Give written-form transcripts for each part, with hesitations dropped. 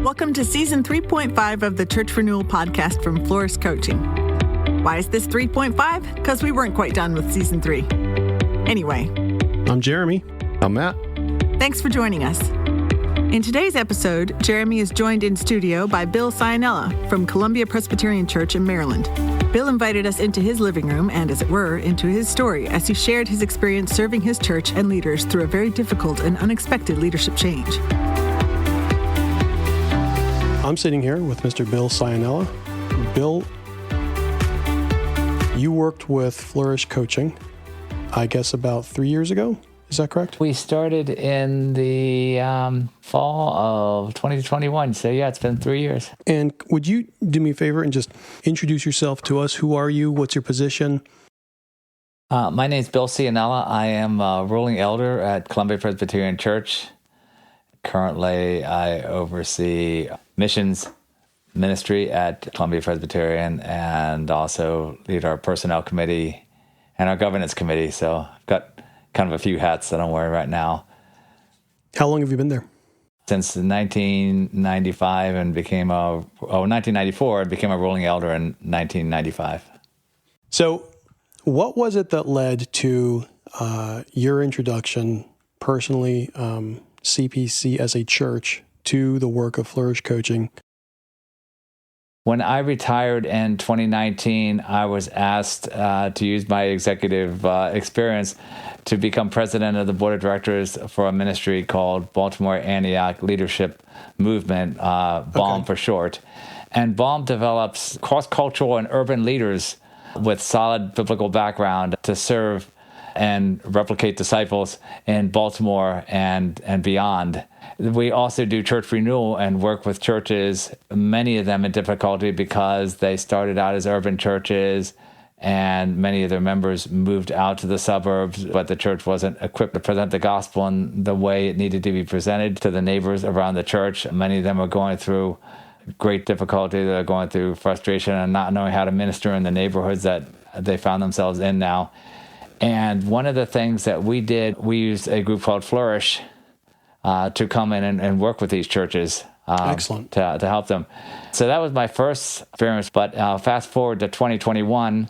Welcome to Season 3.5 of the Church Renewal podcast from Flourish Coaching. Why is this 3.5? Because we weren't quite done with Season 3. Anyway. I'm Jeremy. I'm Matt. Thanks for joining us. In today's episode, Jeremy is joined in studio by Bill Scionella from Columbia Presbyterian Church in Maryland. Bill invited us into his living room and, as it were, into his story as he shared his experience serving his church and leaders through a very difficult and unexpected leadership change. I'm sitting here with Mr. Bill Scionella. Bill, you worked with Flourish Coaching, I guess about 3 years ago. Is that correct? We started in the fall of 2021. So yeah, it's been 3 years. And would you do me a favor and just introduce yourself to us? Who are you? What's your position? My name is Bill Scionella. I am a ruling elder at Columbia Presbyterian Church. Currently, I oversee missions ministry at Columbia Presbyterian and also lead our personnel committee and our governance committee. So I've got kind of a few hats that I'm wearing right now. How long have you been there? Since 1995 and 1994, I became a ruling elder in 1995. So what was it that led to your introduction personally, CPC as a church, to the work of Flourish Coaching? When I retired in 2019, I was asked to use my executive experience to become president of the board of directors for a ministry called Baltimore Antioch Leadership Movement, BALM for short. And BALM develops cross-cultural and urban leaders with solid biblical background to serve and replicate disciples in Baltimore and beyond. We also do church renewal and work with churches, many of them in difficulty because they started out as urban churches and many of their members moved out to the suburbs, but the church wasn't equipped to present the gospel in the way it needed to be presented to the neighbors around the church. Many of them are going through great difficulty. They're going through frustration and not knowing how to minister in the neighborhoods that they found themselves in now. And one of the things that we did, we used a group called Flourish to come in and work with these churches. Excellent. To help them. So that was my first experience. But fast forward to 2021,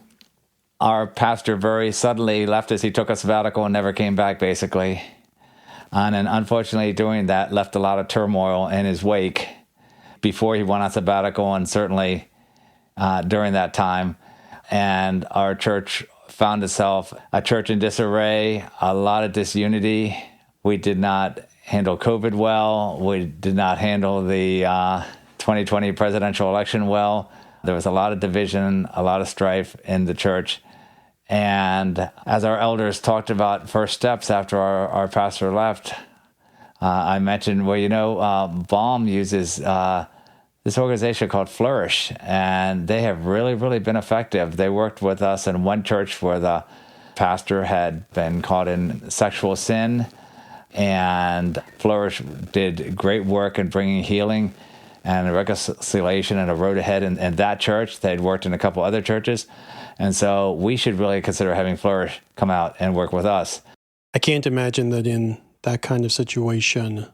our pastor very suddenly left us. He took a sabbatical and never came back, basically. And then unfortunately doing that left a lot of turmoil in his wake before he went on sabbatical and certainly during that time. And our church found itself a church in disarray, a lot of disunity. We did not handle COVID well. We did not handle the 2020 presidential election well. There was a lot of division, a lot of strife in the church. And as our elders talked about first steps after our pastor left, I mentioned, BALM uses this organization called Flourish, and they have really, really been effective. They worked with us in one church where the pastor had been caught in sexual sin, and Flourish did great work in bringing healing and reconciliation and a road ahead in that church. They'd worked in a couple other churches, and so we should really consider having Flourish come out and work with us. I can't imagine that in that kind of situation,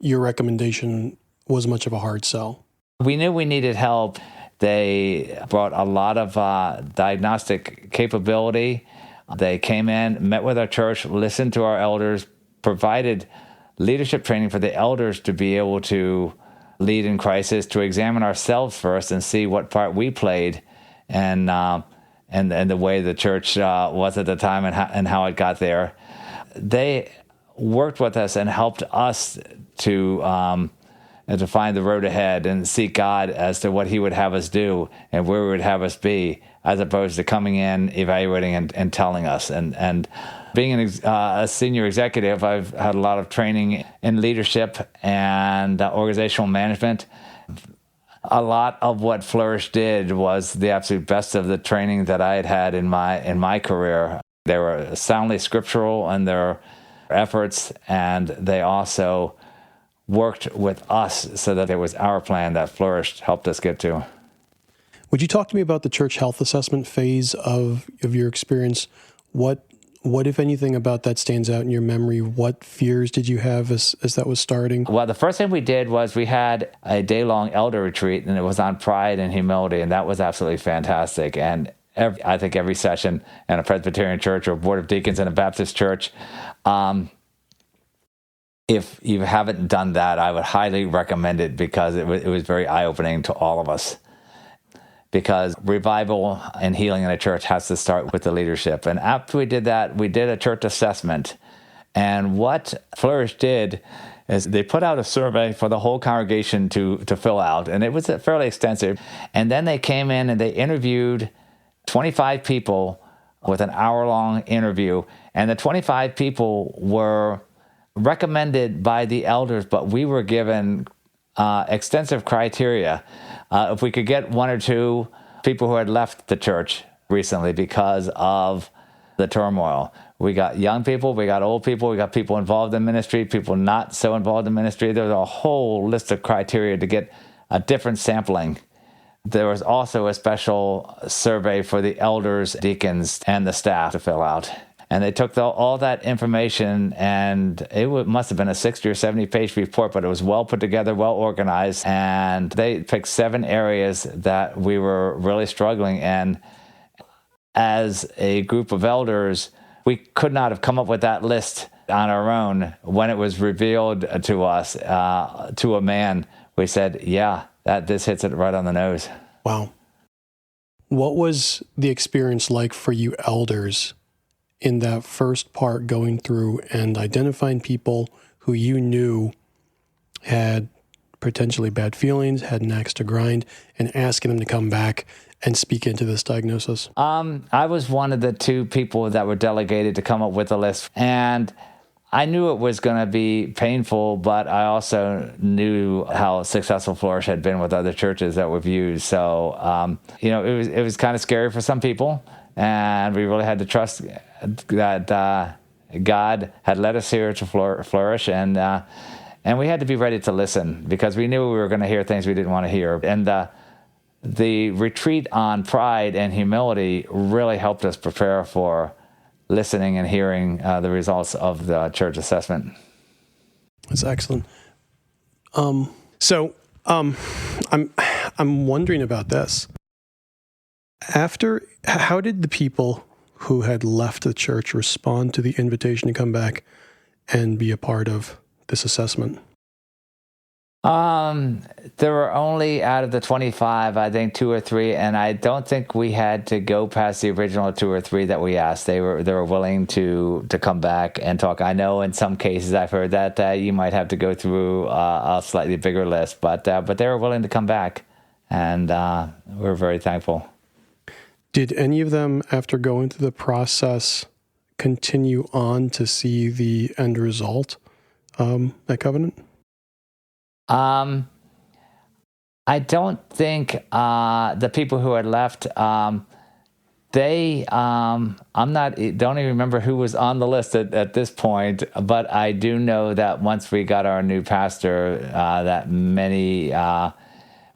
your recommendation was much of a hard sell. We knew we needed help. They brought a lot of diagnostic capability. They came in, met with our church, listened to our elders, provided leadership training for the elders to be able to lead in crisis, to examine ourselves first and see what part we played and the way the church was at the time and how it got there. They worked with us and helped us to find the road ahead and seek God as to what he would have us do and where he would have us be, as opposed to coming in, evaluating, and telling us. And being a senior executive, I've had a lot of training in leadership and organizational management. A lot of what Flourish did was the absolute best of the training that I had had in my career. They were soundly scriptural in their efforts, and they also worked with us so that it was our plan that Flourish helped us get to. Would you talk to me about the church health assessment phase of your experience? What What, if anything, about that stands out in your memory? What fears did you have as that was starting? Well, the first thing we did was we had a day-long elder retreat, and it was on pride and humility, and that was absolutely fantastic. And I think every session in a Presbyterian church or Board of Deacons in a Baptist church, if you haven't done that, I would highly recommend it, because it was very eye-opening to all of us. Because revival and healing in a church has to start with the leadership. And after we did that, we did a church assessment. And what Flourish did is they put out a survey for the whole congregation to fill out. And it was fairly extensive. And then they came in and they interviewed 25 people with an hour-long interview. And the 25 people were recommended by the elders, but we were given extensive criteria. If we could get one or two people who had left the church recently because of the turmoil. We got young people, we got old people, we got people involved in ministry, people not so involved in ministry. There was a whole list of criteria to get a different sampling. There was also a special survey for the elders, deacons, and the staff to fill out. And they took all that information, and it must have been a 60 or 70-page report, but it was well put together, well organized, and they picked 7 areas that we were really struggling in. As a group of elders, we could not have come up with that list on our own. When it was revealed to us, to a man, we said, yeah, this hits it right on the nose. Wow. What was the experience like for you elders in that first part, going through and identifying people who you knew had potentially bad feelings, had an axe to grind, and asking them to come back and speak into this diagnosis? I was one of the 2 people that were delegated to come up with a list. And I knew it was going to be painful, but I also knew how successful Flourish had been with other churches that we've used. So, it was kind of scary for some people. And we really had to trust that God had led us here to Flourish, and we had to be ready to listen, because we knew we were going to hear things we didn't want to hear. And the retreat on pride and humility really helped us prepare for listening and hearing the results of the church assessment. That's excellent. So I'm wondering about this. How did the people who had left the church respond to the invitation to come back and be a part of this assessment? There were only, out of the 25, I think 2 or 3, and I don't think we had to go past the original 2 or 3 that we asked. They were willing to come back and talk. I know in some cases I've heard that you might have to go through a slightly bigger list, but they were willing to come back, and we're very thankful. Did any of them, after going through the process, continue on to see the end result at Covenant? I don't think the people who had left, don't even remember who was on the list at this point, but I do know that once we got our new pastor, that many, I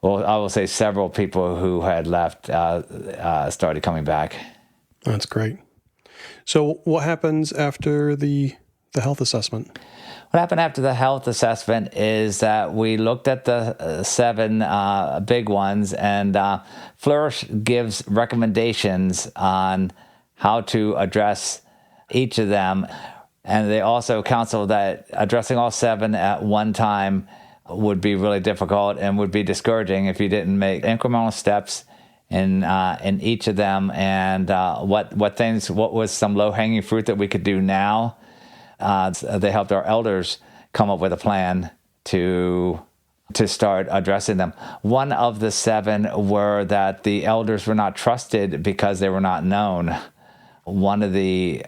will say several people who had left started coming back. That's great. So what happens after the health assessment? What happened after the health assessment is that we looked at the 7 big ones, and Flourish gives recommendations on how to address each of them. And they also counsel that addressing all 7 at one time would be really difficult and would be discouraging if you didn't make incremental steps in each of them, and what was some low-hanging fruit that we could do now. They helped our elders come up with a plan to start addressing them. One of the 7 were that the elders were not trusted because they were not known. One of the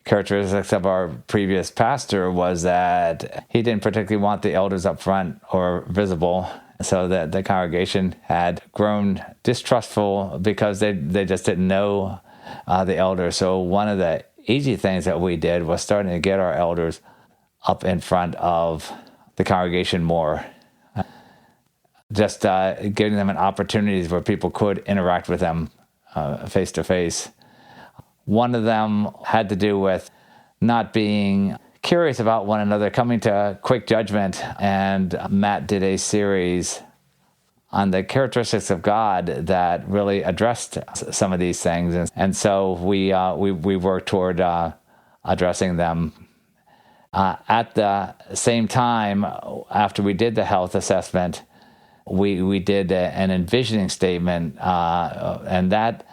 characteristics of our previous pastor was that he didn't particularly want the elders up front or visible, so that the congregation had grown distrustful because they just didn't know the elders. So one of the easy things that we did was starting to get our elders up in front of the congregation more, just giving them an opportunities where people could interact with them face to face. One of them had to do with not being curious about one another, coming to quick judgment. And Matt did a series on the characteristics of God that really addressed some of these things. And so we worked toward addressing them. At the same time, after we did the health assessment, we did an envisioning statement, and that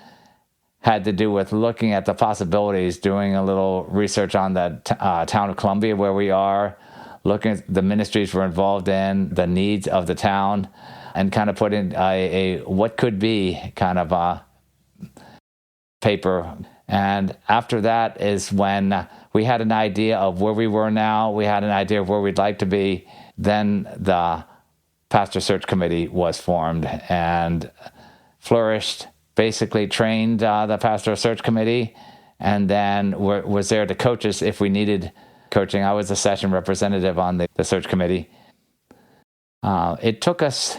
had to do with looking at the possibilities, doing a little research on the town of Columbia where we are, looking at the ministries we're involved in, the needs of the town, and kind of put in a what could be kind of a paper. And after that is when we had an idea of where we were now, we had an idea of where we'd like to be, then the pastor search committee was formed, and Flourish basically trained the pastoral search committee, and then was there to coach us if we needed coaching. I was a session representative on the search committee. It took us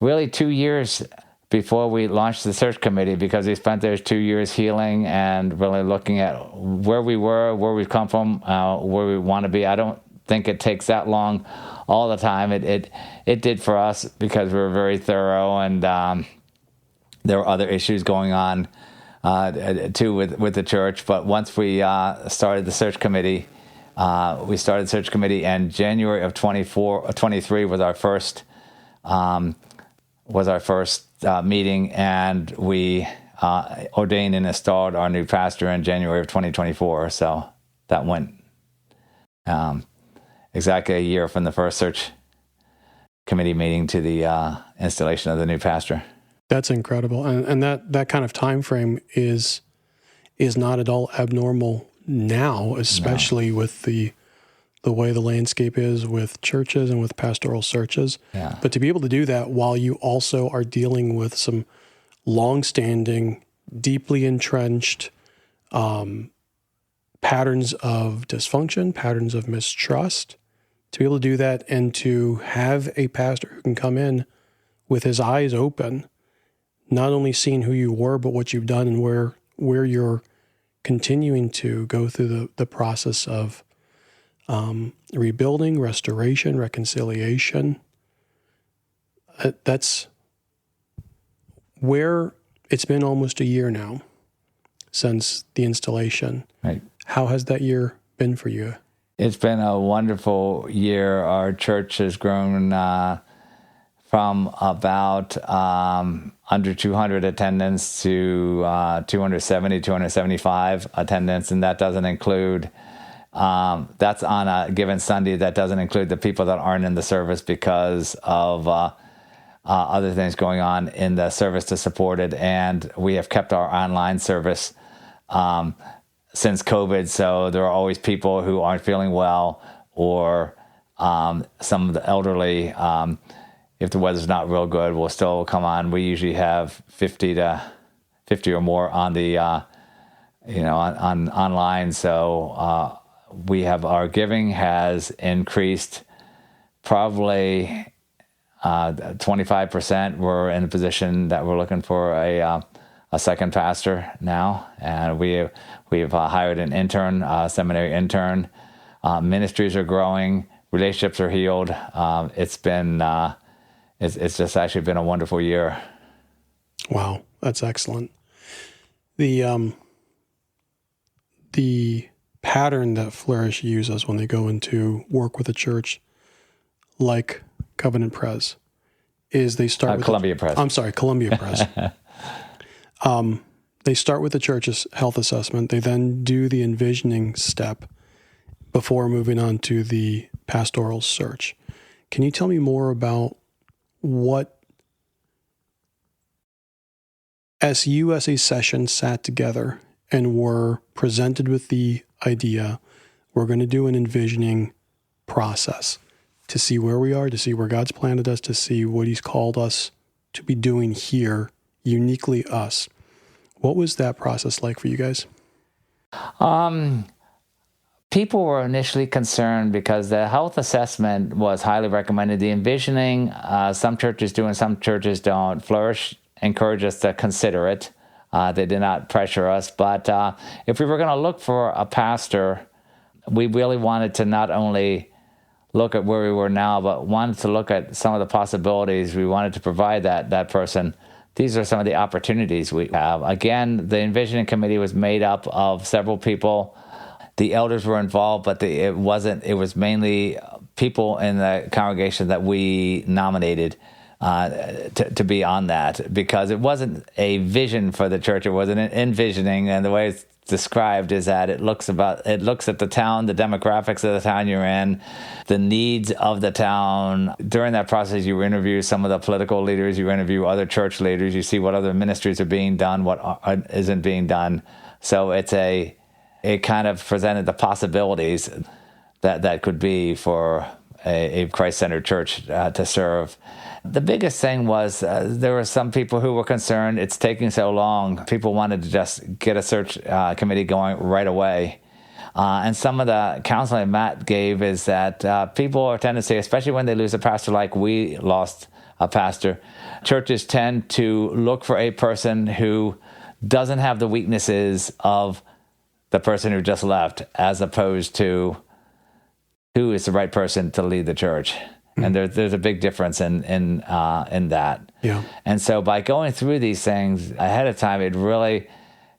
really 2 years before we launched the search committee, because we spent those 2 years healing and really looking at where we were, where we've come from, where we want to be. I don't think it takes that long all the time. It did for us because we were very thorough, and there were other issues going on too with the church. But once we started the search committee, and January of 23 was our first meeting, and we ordained and installed our new pastor in January of 2024. So that went exactly a year from the first search committee meeting to the installation of the new pastor. That's incredible, and that kind of time frame is not at all abnormal now, especially with the way the landscape is with churches and with pastoral searches. Yeah. But to be able to do that while you also are dealing with some long-standing, deeply entrenched patterns of dysfunction, patterns of mistrust, to be able to do that and to have a pastor who can come in with his eyes open, not only seeing who you were, but what you've done and where you're continuing to go through the process of rebuilding, restoration, reconciliation. That's where it's been almost a year now since the installation. Right. How has that year been for you? It's been a wonderful year. Our church has grown from about under 200 attendance to 270, 275 attendance, and that doesn't include, that's on a given Sunday. That doesn't include the people that aren't in the service because of other things going on in the service to support it. And we have kept our online service since COVID, so there are always people who aren't feeling well, or some of the elderly. If the weather's not real good, we'll still come on. We usually have 50 or more on the on online. So we have, our giving has increased probably 25%. We're in a position that we're looking for a second pastor now, and we've hired an intern, a seminary intern. Ministries are growing, relationships are healed. It's been it's just actually been a wonderful year. Wow, that's excellent. The pattern that Flourish uses when they go into work with a church like Covenant Pres is they start with Columbia Pres. I'm sorry, Columbia Pres. They start with the church's health assessment. They then do the envisioning step before moving on to the pastoral search. Can you tell me more about what, as you as a session sat together and were presented with the idea, we're going to do an envisioning process to see where we are, to see where God's planted us, to see what He's called us to be doing here, uniquely us. What was that process like for you guys? People were initially concerned because the health assessment was highly recommended. The envisioning, some churches do and some churches don't. Flourish encouraged us to consider it. They did not pressure us. But if we were going to look for a pastor, we really wanted to not only look at where we were now, but wanted to look at some of the possibilities. We wanted to provide that person. These are some of the opportunities we have. Again, the envisioning committee was made up of several people. The elders were involved, but it was mainly people in the congregation that we nominated to be on that, because it wasn't a vision for the church. It wasn't an envisioning, and the way it's described is that it looks at the town, the demographics of the town you're in, the needs of the town. During that process, you interview some of the political leaders, you interview other church leaders, you see what other ministries are being done, what isn't being done. So it kind of presented the possibilities that could be for a Christ-centered church to serve. The biggest thing was there were some people who were concerned it's taking so long. People wanted to just get a search committee going right away. And some of the counseling Matt gave is that people are tendency, especially when they lose a pastor like we lost a pastor, churches tend to look for a person who doesn't have the weaknesses of the person who just left, as opposed to who is the right person to lead the church. And there's a big difference in that. Yeah. And so by going through these things ahead of time, it really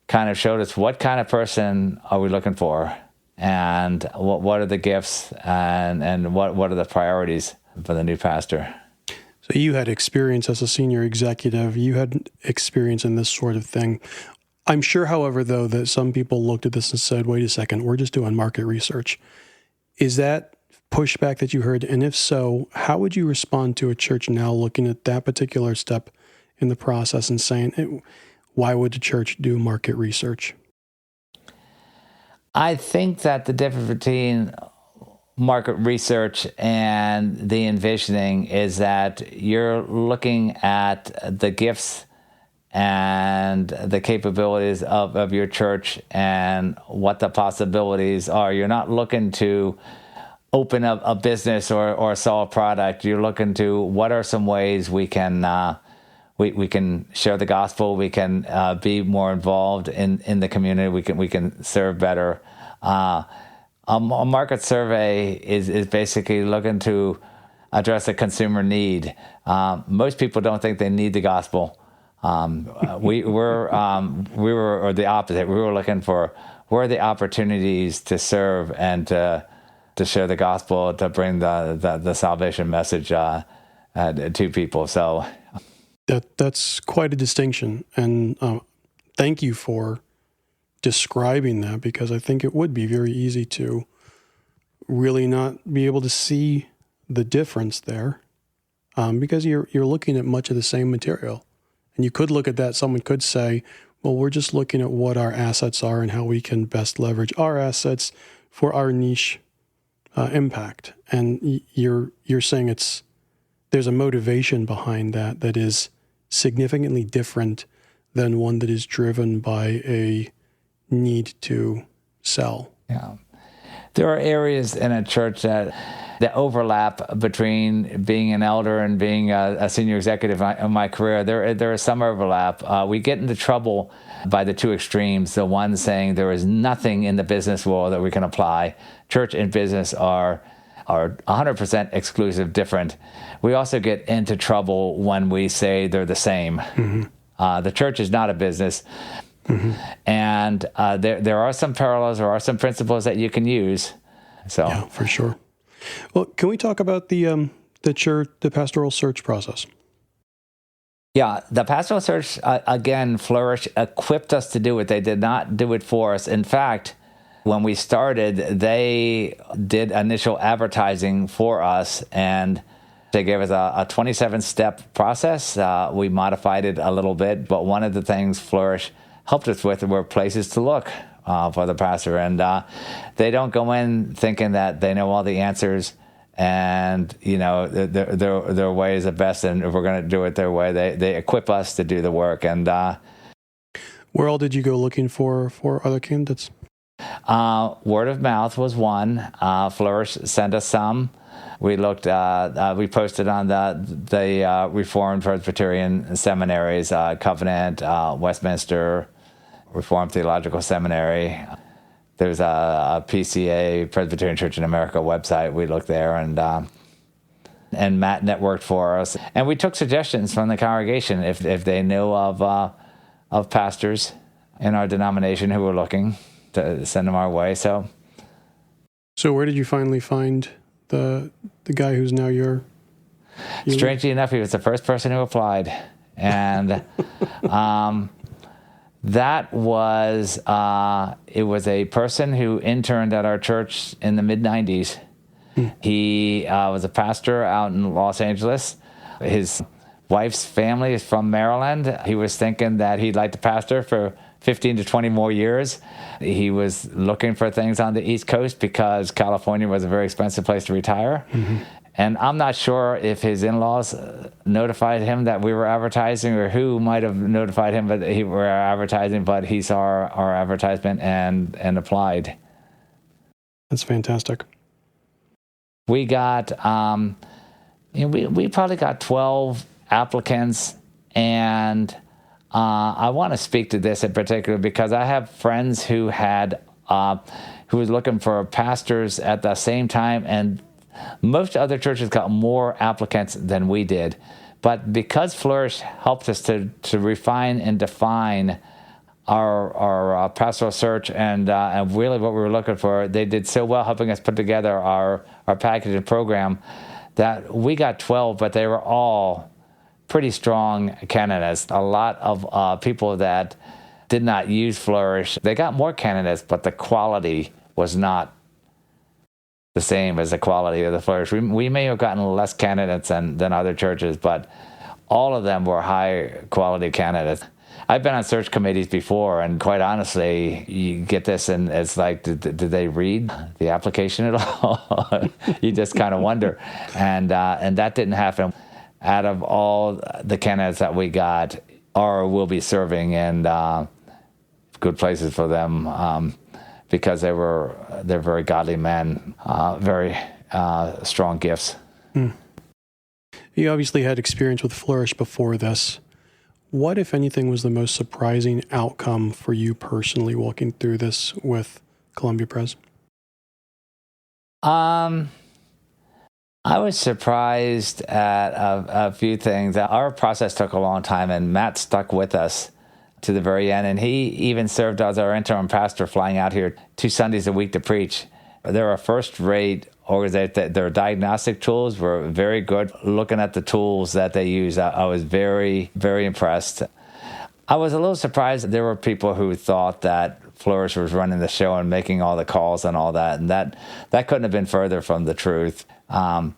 kind of showed us what kind of person are we looking for, and what are the gifts, and what are the priorities for the new pastor. So you had experience as a senior executive. You had experience in this sort of thing. I'm sure, however, though, that some people looked at this and said, wait a second, we're just doing market research. Is that pushback that you heard? And if so, how would you respond to a church now looking at that particular step in the process and saying, why would the church do market research? I think that the difference between market research and the envisioning is that you're looking at the gifts and the capabilities of your church and what the possibilities are. You're not looking to open up a business or sell a product. You're looking to what are some ways we can we can share the gospel. We can be more involved in the community. We can serve better. A market survey is basically looking to address a consumer need. Most people don't think they need the gospel. We were the opposite. We were looking for where are the opportunities to serve and to share the gospel, to bring the salvation message to people. So that's quite a distinction, and thank you for describing that, because I think it would be very easy to really not be able to see the difference there, because you're looking at much of the same material. And you could look at that. Someone could say, well, we're just looking at what our assets are and how we can best leverage our assets for our niche impact. And you're saying there's a motivation behind that is significantly different than one that is driven by a need to sell. Yeah. There are areas in a church that overlap between being an elder and being a senior executive in my career. There is some overlap. We get into trouble by the two extremes. The one saying there is nothing in the business world that we can apply. Church and business are 100% exclusive, different. We also get into trouble when we say they're the same. Mm-hmm. The church is not a business. Mm-hmm. And there are some parallels, there are some principles that you can use. So yeah, for sure. Well, can we talk about the pastoral search process? Yeah, the pastoral search, again, Flourish equipped us to do it. They did not do it for us. In fact, when we started, they did initial advertising for us, and they gave us a 27-step process. We modified it a little bit, but one of the things Flourish helped us with were places to look for the pastor. And they don't go in thinking that they know all the answers and, their way is the best, and if we're going to do it their way, they equip us to do the work. And where all did you go looking for other candidates? Word of mouth was one. Flourish sent us some. We looked. We posted on the Reformed Presbyterian seminaries, Covenant, Westminster, Reformed Theological Seminary. There's a PCA, Presbyterian Church in America website. We looked there, and Matt networked for us. And we took suggestions from the congregation if they knew of pastors in our denomination who were looking, to send them our way. So where did you finally find the guy who's now your Strangely enough, he was the first person who applied. And that was, it was a person who interned at our church in the mid-90s. He was a pastor out in Los Angeles. His wife's family is from Maryland. He was thinking that he'd like to pastor for 15 to 20 more years. He was looking for things on the East Coast because California was a very expensive place to retire. Mm-hmm. And I'm not sure if his in-laws notified him that we were advertising, or who might have notified him that we were advertising, but he saw our advertisement and applied. That's fantastic. We got, we probably got 12 applicants, and I want to speak to this in particular because I have friends who had, who was looking for pastors at the same time, and most other churches got more applicants than we did. But because Flourish helped us to refine and define our pastoral search and really what we were looking for, they did so well helping us put together our package and program that we got 12, but they were all pretty strong candidates. A lot of people that did not use Flourish, they got more candidates, but the quality was not the same as the quality of the Flourish. We may have gotten less candidates than other churches, but all of them were high quality candidates. I've been on search committees before, and quite honestly, you get this, and it's like, did they read the application at all? You just kind of wonder, and that didn't happen. Out of all the candidates that we got, or will be serving in good places for them. Because they're very godly men, very strong gifts. You obviously had experience with Flourish before this. What, if anything, was the most surprising outcome for you personally walking through this with Columbia Pres? I was surprised at a few things. Our process took a long time, and Matt stuck with us to the very end, and he even served as our interim pastor, flying out here 2 Sundays a week to preach. They're a first-rate organization. Their diagnostic tools were very good. Looking at the tools that they use, I was very, very impressed. I was a little surprised that there were people who thought that Flourish was running the show and making all the calls and all that, and that couldn't have been further from the truth. The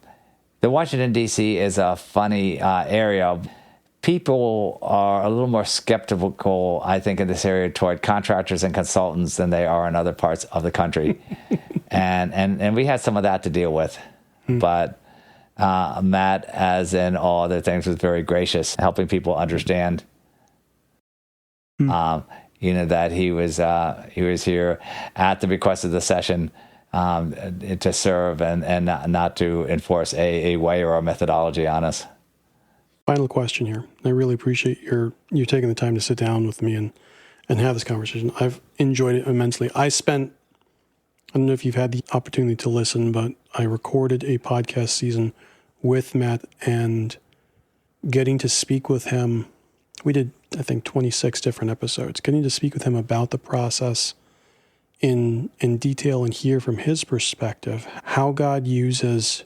Washington, D.C. is a funny area. People are a little more skeptical, I think, in this area toward contractors and consultants than they are in other parts of the country. and we had some of that to deal with. But Matt, as in all other things, was very gracious, helping people understand, that he was here at the request of the session to serve and not to enforce a way or a methodology on us. Final question here. I really appreciate you taking the time to sit down with me and have this conversation. I've enjoyed it immensely. I don't know if you've had the opportunity to listen, but I recorded a podcast season with Matt, and getting to speak with him, we did, I think, 26 different episodes. Getting to speak with him about the process in detail and hear from his perspective how God uses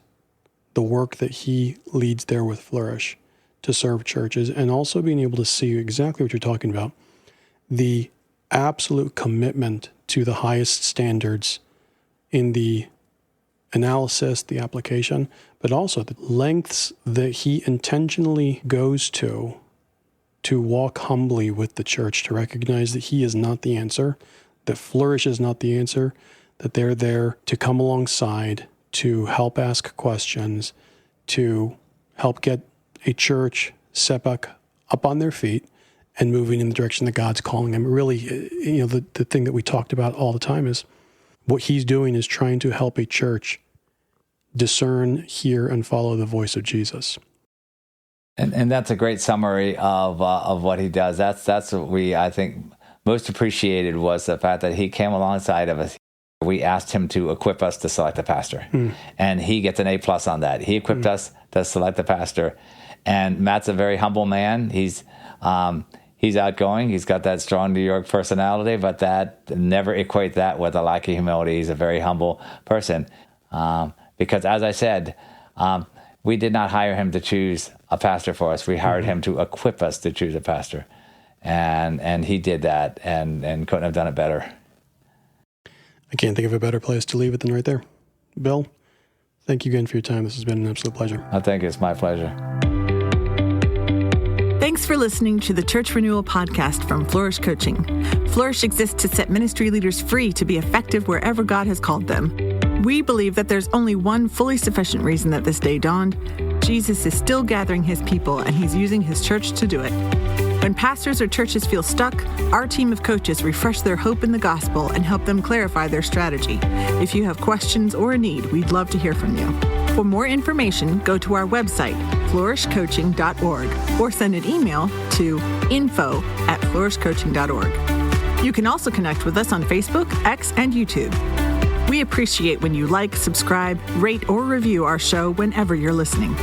the work that he leads there with Flourish to serve churches, and also being able to see exactly what you're talking about, the absolute commitment to the highest standards in the analysis, the application, but also the lengths that he intentionally goes to walk humbly with the church, to recognize that he is not the answer, that Flourish is not the answer, that they're there to come alongside, to help ask questions, to help get a church set back up on their feet and moving in the direction that God's calling them. Really, the thing that we talked about all the time is what he's doing is trying to help a church discern, hear, and follow the voice of Jesus. And that's a great summary of what he does. That's what we, I think, most appreciated was the fact that he came alongside of us. We asked him to equip us to select a pastor, and he gets an A+ on that. He equipped us to select the pastor, and Matt's a very humble man. He's outgoing. He's got that strong New York personality, but that never equate that with a lack of humility. He's a very humble person, because as I said, we did not hire him to choose a pastor for us. We hired him to equip us to choose a pastor, and he did that, and couldn't have done it better. I can't think of a better place to leave it than right there. Bill, thank you again for your time. This has been an absolute pleasure. I think it's my pleasure. Thanks for listening to the Church Renewal podcast from Flourish Coaching. Flourish exists to set ministry leaders free to be effective wherever God has called them. We believe that there's only one fully sufficient reason that this day dawned. Jesus is still gathering his people, and he's using his church to do it. When pastors or churches feel stuck, our team of coaches refresh their hope in the gospel and help them clarify their strategy. If you have questions or a need, we'd love to hear from you. For more information, go to our website, flourishcoaching.org, or send an email to info@flourishcoaching.org. You can also connect with us on Facebook, X, and YouTube. We appreciate when you like, subscribe, rate, or review our show whenever you're listening.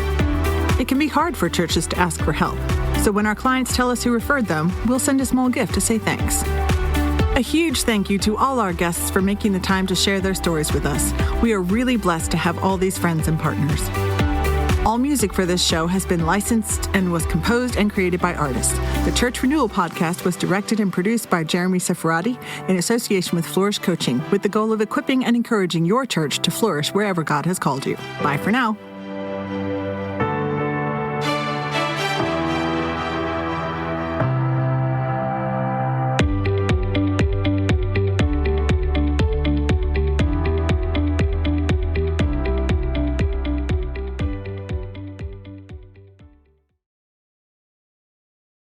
It can be hard for churches to ask for help, so when our clients tell us who referred them, we'll send a small gift to say thanks. A huge thank you to all our guests for making the time to share their stories with us. We are really blessed to have all these friends and partners. All music for this show has been licensed and was composed and created by artists. The Church Renewal podcast was directed and produced by Jeremy Seferati in association with Flourish Coaching, with the goal of equipping and encouraging your church to flourish wherever God has called you. Bye for now.